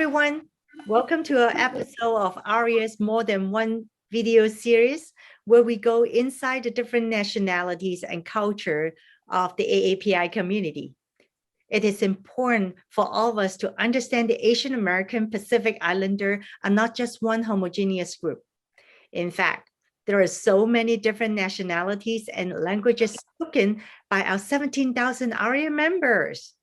everyone. Welcome to an episode of Aria's More Than One video series, where we go inside the different nationalities and culture of the AAPI community. It is important for all of us to understand the Asian American Pacific Islander are not just one homogeneous group. In fact, there are so many different nationalities and languages spoken by our 17,000 ARIA members.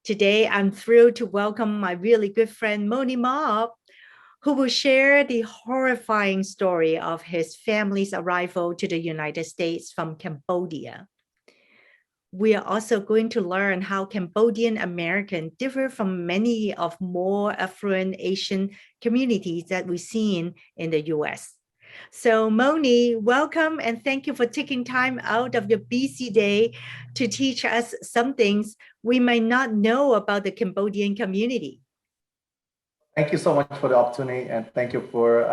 Today, I'm thrilled to welcome my really good friend, Mony, who will share the horrifying story of his family's arrival to the United States from Cambodia. We are also going to learn how Cambodian-American differ from many of more affluent Asian communities that we've seen in the US. So Mony, welcome and thank you for taking time out of your busy day to teach us some things we might not know about the Cambodian community. Thank you so much for the opportunity, and thank you for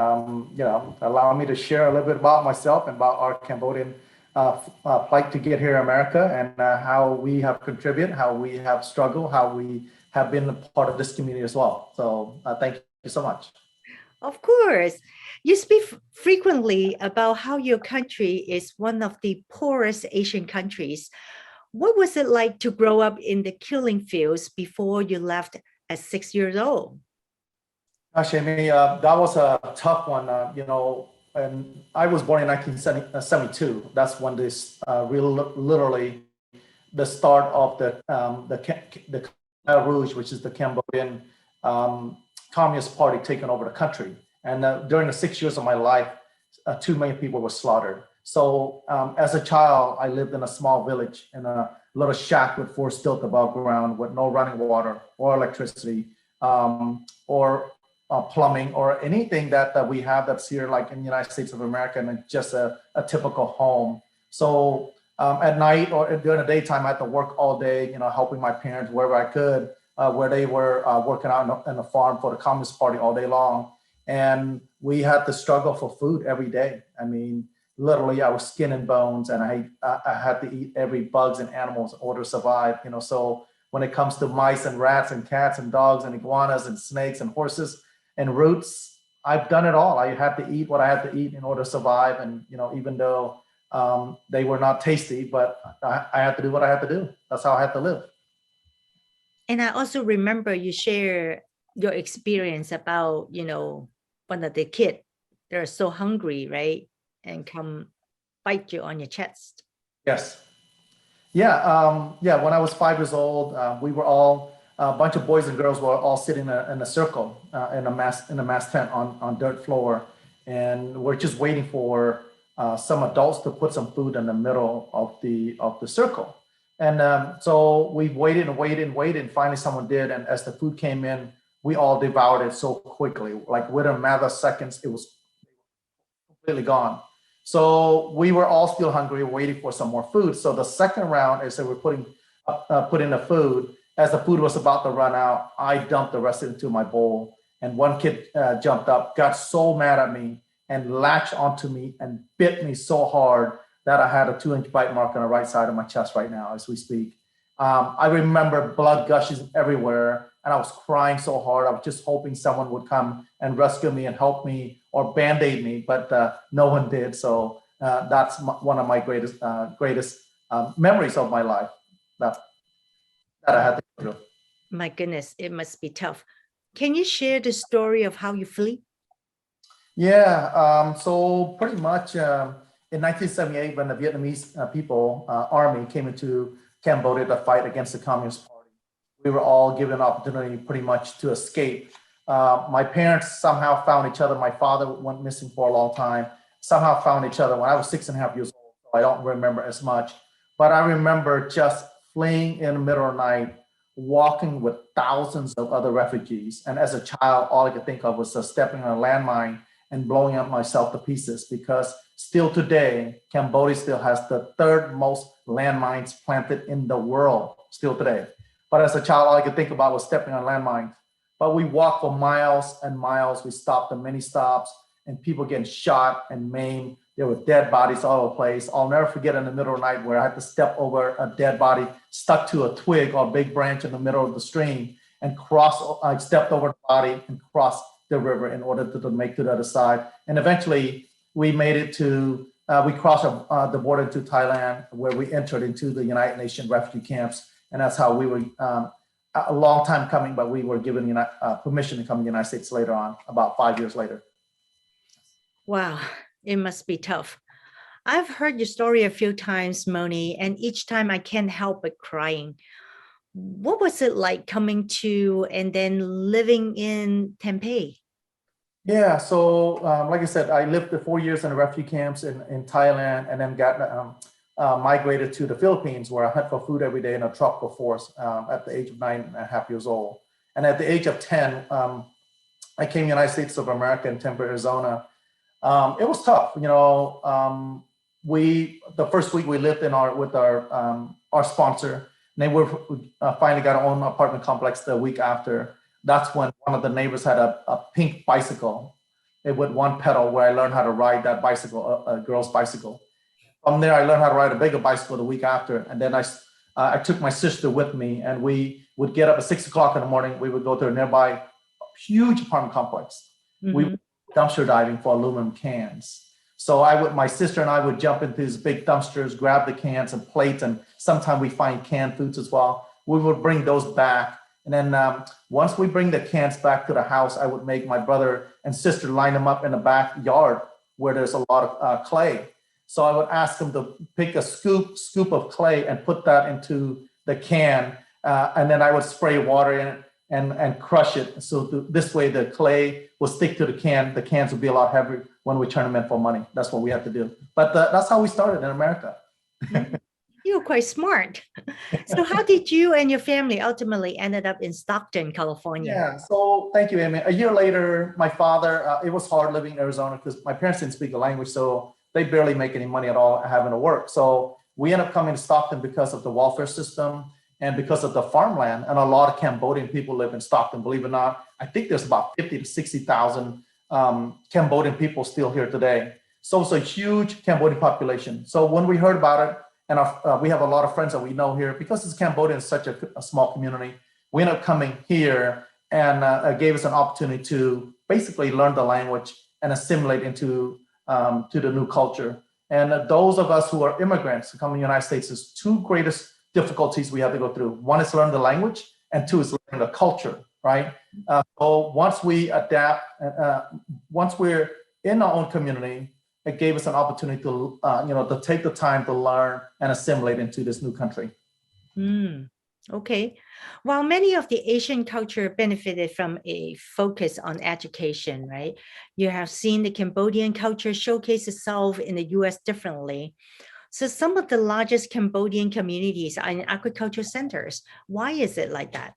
allowing me to share a little bit about myself and about our Cambodian plight to get here in America, and how we have contributed, how we have struggled, how we have been a part of this community as well. So thank you so much. Of course. You speak frequently about how your country is one of the poorest Asian countries. What was it like to grow up in the killing fields before you left at 6 years old? Gosh, Amy, that was a tough one. And I was born in 1972. That's when this literally the start of the Khmer Rouge, which is the Cambodian Communist Party, taking over the country. And during the 6 years of my life, too many people were slaughtered. So as a child, I lived in a small village in a little shack with 4 stilts above ground, with no running water or electricity or plumbing or anything that we have that's here, like in the United States of America, and just a typical home. So at night or during the daytime, I had to work all day, helping my parents wherever I could, where they were working out in the farm for the Communist Party all day long. And we had to struggle for food every day. I mean, literally, I was skin and bones, and I had to eat every bugs and animals in order to survive. So when it comes to mice and rats and cats and dogs and iguanas and snakes and horses and roots, I've done it all. I had to eat what I had to eat in order to survive. And even though they were not tasty, but I had to do what I had to do. That's how I had to live. And I also remember you share your experience about, one of the kids, they're so hungry, right? And come bite you on your chest. Yes. Yeah. When I was 5 years old, we were all, a bunch of boys and girls were all sitting in a circle in a mass tent on dirt floor. And we're just waiting for some adults to put some food in the middle of the circle. And so we waited and waited and waited, and finally someone did. And as the food came in, we all devoured it so quickly. Like within a matter of seconds, it was completely gone. So we were all still hungry, waiting for some more food. So the second round, as they were putting the food, as the food was about to run out, I dumped the rest of it into my bowl. And one kid jumped up, got so mad at me, and latched onto me and bit me so hard that I had a 2-inch bite mark on the right side of my chest right now as we speak. I remember blood gushing everywhere, and I was crying so hard. I was just hoping someone would come and rescue me and help me or Band-Aid me, but no one did. So that's one of my greatest memories of my life that I had to go through. My goodness, it must be tough. Can you share the story of how you flee? Yeah, so pretty much in 1978, when the Vietnamese army came into Cambodia to fight against the Communist Party, we were all given an opportunity pretty much to escape. My parents somehow found each other. My father went missing for a long time, somehow found each other when I was 6.5 years old. So I don't remember as much, but I remember just fleeing in the middle of the night, walking with thousands of other refugees. And as a child, all I could think of was stepping on a landmine and blowing up myself to pieces, because still today, Cambodia still has the 3rd most landmines planted in the world, still today. But as a child, all I could think about was stepping on landmines. But we walked for miles and miles. We stopped at many stops, and people getting shot and maimed. There were dead bodies all over the place. I'll never forget in the middle of the night where I had to step over a dead body stuck to a twig or a big branch in the middle of the stream. and I stepped over the body and crossed the river in order to make to the other side. And eventually we made it to, we crossed the border to Thailand, where we entered into the United Nations refugee camps. And that's how we were, a long time coming, but we were given permission to come to the United States later on, about 5 years later. Wow, it must be tough. I've heard your story a few times, Mony, and each time I can't help but crying. What was it like coming to and then living in Taipei? Yeah, so like I said, I lived the 4 years in the refugee camps in Thailand, and then got migrated to the Philippines, where I hunt for food every day in a tropical forest at the age of 9.5 years old. And at the age of 10, I came to the United States of America in Tempe, Arizona. It was tough, you know. The first week we lived with our sponsor, and then we finally got our own apartment complex the week after. That's when one of the neighbors had a pink bicycle with one pedal, where I learned how to ride that bicycle, a girl's bicycle. From there, I learned how to ride a bigger bicycle the week after. And then I took my sister with me, and we would get up at 6 o'clock in the morning. We would go to a nearby huge apartment complex. Mm-hmm. We would dumpster diving for aluminum cans. So my sister and I would jump into these big dumpsters, grab the cans and plates, and sometimes we find canned foods as well. We would bring those back. And then once we bring the cans back to the house, I would make my brother and sister line them up in the backyard where there's a lot of clay. So I would ask them to pick a scoop of clay and put that into the can. And then I would spray water in it and crush it. So this way the clay will stick to the can. The cans will be a lot heavier when we turn them in for money. That's what we have to do. But that's how we started in America. You're quite smart. So how did you and your family ultimately ended up in Stockton, California? Yeah, so thank you, Amy. A year later, my father, it was hard living in Arizona because my parents didn't speak the language, so they barely make any money at all having to work. So we ended up coming to Stockton because of the welfare system and because of the farmland. And a lot of Cambodian people live in Stockton, believe it or not. I think there's about 50 to 60,000 Cambodian people still here today. So it's a huge Cambodian population. So when we heard about it, and we have a lot of friends that we know here, because it's Cambodia is such a small community, we ended up coming here, and it gave us an opportunity to basically learn the language and assimilate into to the new culture. And those of us who are immigrants who come to the United States, is two greatest difficulties we have to go through. One is learn the language, and two is learn the culture, right? So once we adapt, once we're in our own community, it gave us an opportunity to, to take the time to learn and assimilate into this new country. Okay. While many of the Asian culture benefited from a focus on education, right? You have seen the Cambodian culture showcase itself in the US differently. So some of the largest Cambodian communities are in agriculture centers. Why is it like that?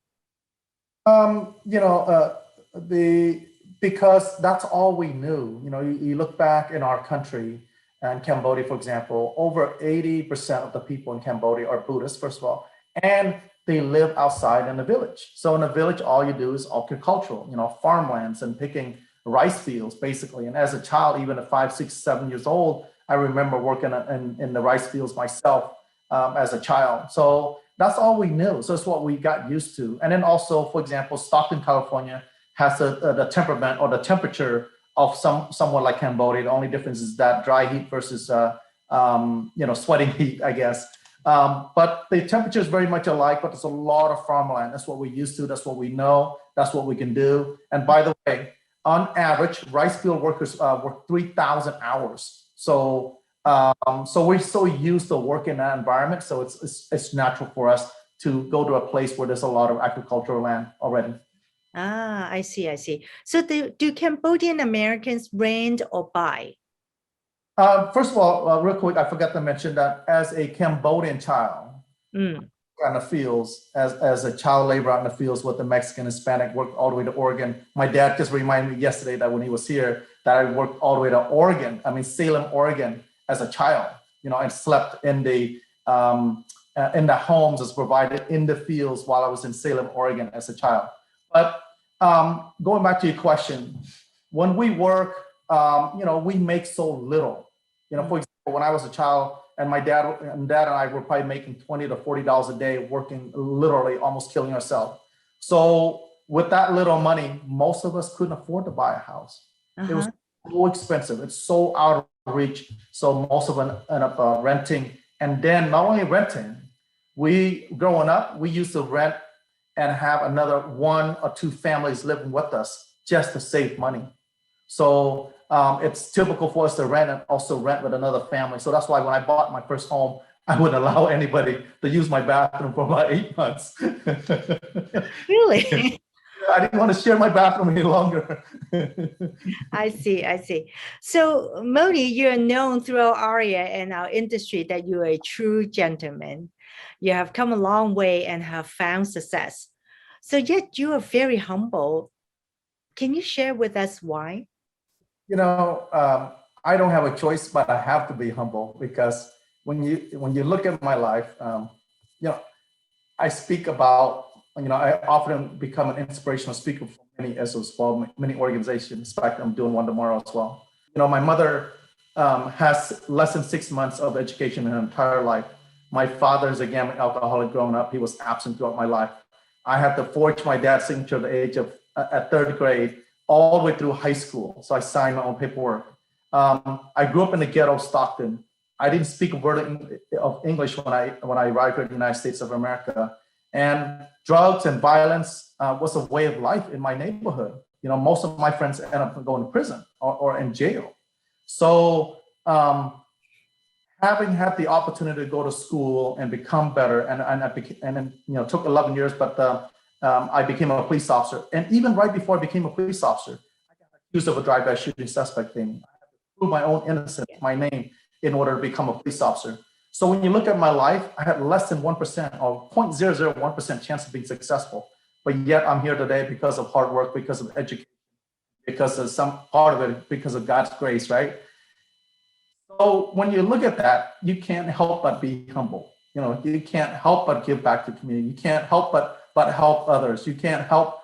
Because that's all we knew. You know, you look back in our country, and Cambodia, for example, over 80% of the people in Cambodia are Buddhists, first of all, and they live outside in the village. So in the village, all you do is agricultural, farmlands and picking rice fields, basically. And as a child, even at 5, 6, 7 years old, I remember working in the rice fields myself as a child. So that's all we knew. So it's what we got used to. And then also, for example, Stockton, California, has the temperament or the temperature of somewhat like Cambodia. The only difference is that dry heat versus sweating heat, I guess. But the temperature is very much alike, but there's a lot of farmland. That's what we're used to. That's what we know. That's what we can do. And by the way, on average, rice field workers work 3,000 hours. So we're so used to work in that environment. So it's natural for us to go to a place where there's a lot of agricultural land already. Ah, I see. So do Cambodian Americans rent or buy? First of all, real quick, I forgot to mention that as a Cambodian child, in the fields, as a child laborer out in the fields with the Mexican, Hispanic, worked all the way to Oregon. My dad just reminded me yesterday that when he was here, that I worked all the way to Oregon, Salem, Oregon, as a child, and slept in the homes as provided in the fields while I was in Salem, Oregon as a child. But going back to your question, when we work, we make so little. For example, when I was a child, and my dad and I were probably making $20 to $40 a day, working literally almost killing ourselves. So with that little money, most of us couldn't afford to buy a house. It was so expensive. It's so out of reach. So most of us end up renting. And then not only renting, growing up, we used to rent and have another 1 or 2 families living with us just to save money. So it's typical for us to rent and also rent with another family. So that's why when I bought my first home, I wouldn't allow anybody to use my bathroom for about 8 months. Really? I didn't want to share my bathroom any longer. I see, I see. So Mony, you're known throughout ARIA and our industry that you're a true gentleman. You have come a long way and have found success. So yet you are very humble. Can you share with us why? You know, I don't have a choice, but I have to be humble because when you look at my life, you know, I speak about, you know, I often become an inspirational speaker for many SOs, for many organizations. In fact, I'm doing one tomorrow as well. You know, my mother has less than 6 months of education in her entire life. My father is a gambling alcoholic growing up. He was absent throughout my life. I had to forge my dad's signature at the age of at 3rd grade, all the way through high school. So I signed my own paperwork. I grew up in the ghetto of Stockton. I didn't speak a word of English when I arrived here in the United States of America. And drugs and violence was a way of life in my neighborhood. You know, most of my friends end up going to prison or in jail. So having had the opportunity to go to school and become better, and then, you know, took 11 years, but I became a police officer. And even right before I became a police officer, I got accused of a drive-by shooting suspect thing. I had to prove my own innocence, my name, in order to become a police officer. So when you look at my life, I had less than 1% or 0.001% chance of being successful. But yet I'm here today because of hard work, because of education, because of some part of it, because of God's grace, right? So when you look at that, you can't help but be humble. You know, you can't help but give back to the community. You can't help but help others. You can't help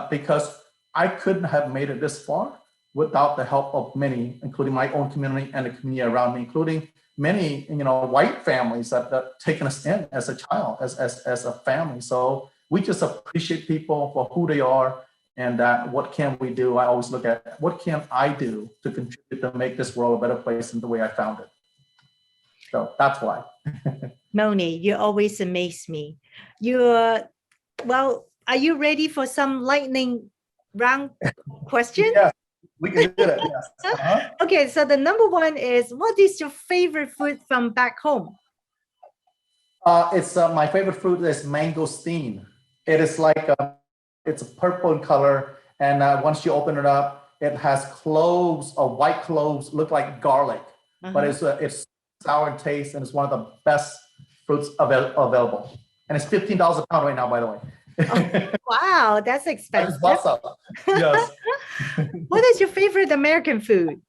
because I couldn't have made it this far without the help of many, including my own community and the community around me, including many, you know, white families that taken us in as a child, as a family. So we just appreciate people for who they are, and what can we do? I always look at what can I do to contribute to make this world a better place than the way I found it. So that's why. Mony, you always amaze me. You're, well, are you ready for some lightning round question? Yes, we can do that. Yes. Okay, so the number 1 is, what is your favorite food from back home? It's my favorite fruit is mangosteen. It is like it's a purple in color, and once you open it up, it has cloves, white cloves, look like garlic, but it's sour in taste, and it's one of the best fruits available. And it's $15 a pound right now, by the way. Oh, wow, that's expensive. Yes. What is your favorite American food?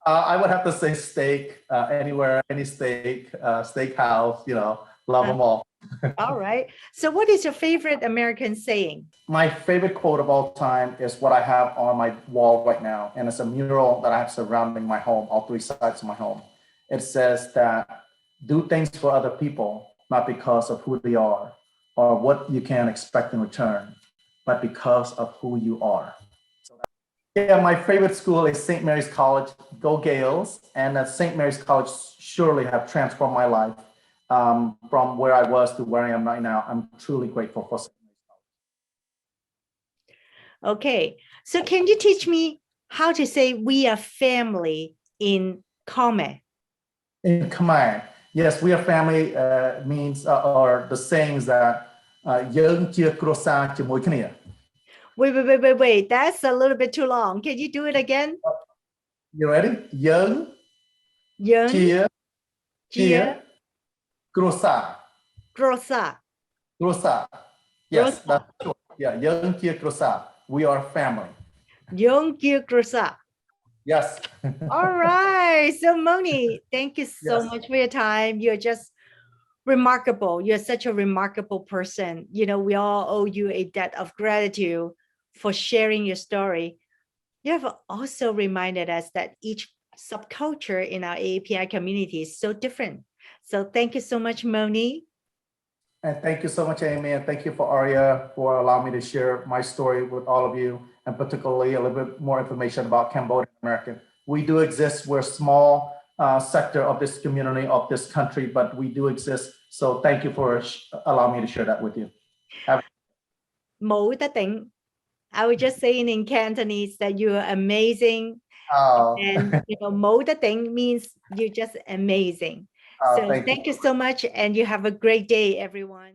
I would have to say steak. Anywhere, any steak, steakhouse. You know, love them all. All right. So what is your favorite American saying? My favorite quote of all time is what I have on my wall right now. And it's a mural that I have surrounding my home, all 3 sides of my home. It says that do things for other people, not because of who they are or what you can expect in return, but because of who you are. So yeah, my favorite school is St. Mary's College. Go Gales. And St. Mary's College surely have transformed my life. From where I was to where I am right now. I'm truly grateful for St. Mary's College. Okay, so can you teach me how to say we are family in Khmer? In Khmer, yes, we are family means or the sayings that យើងជាគ្រួសារជាមួយគ្នា Wait, that's a little bit too long. Can you do it again? You ready? យើង យើង ជា គ្រួសារ គ្រួសារ Yes, that's true. Yeah, យើងជាគ្រួសារ We are family. យើងជាគ្រួសារ Yes. All right. So Mony, thank you so much for your time. You're just remarkable. You're such a remarkable person. You know, we all owe you a debt of gratitude for sharing your story. You have also reminded us that each subculture in our AAPI community is so different. So thank you so much, Mony. And thank you so much, Amy, and thank you for Arya for allowing me to share my story with all of you, and particularly a little bit more information about Cambodian American. We do exist. We're a small sector of this community, of this country, but we do exist. So thank you for allowing me to share that with you. Mẫu tất tỉnh. I was just saying in Cantonese that you are amazing. Oh. And mẫu tất tỉnh means you're just amazing. So thank you so much, and you have a great day, everyone.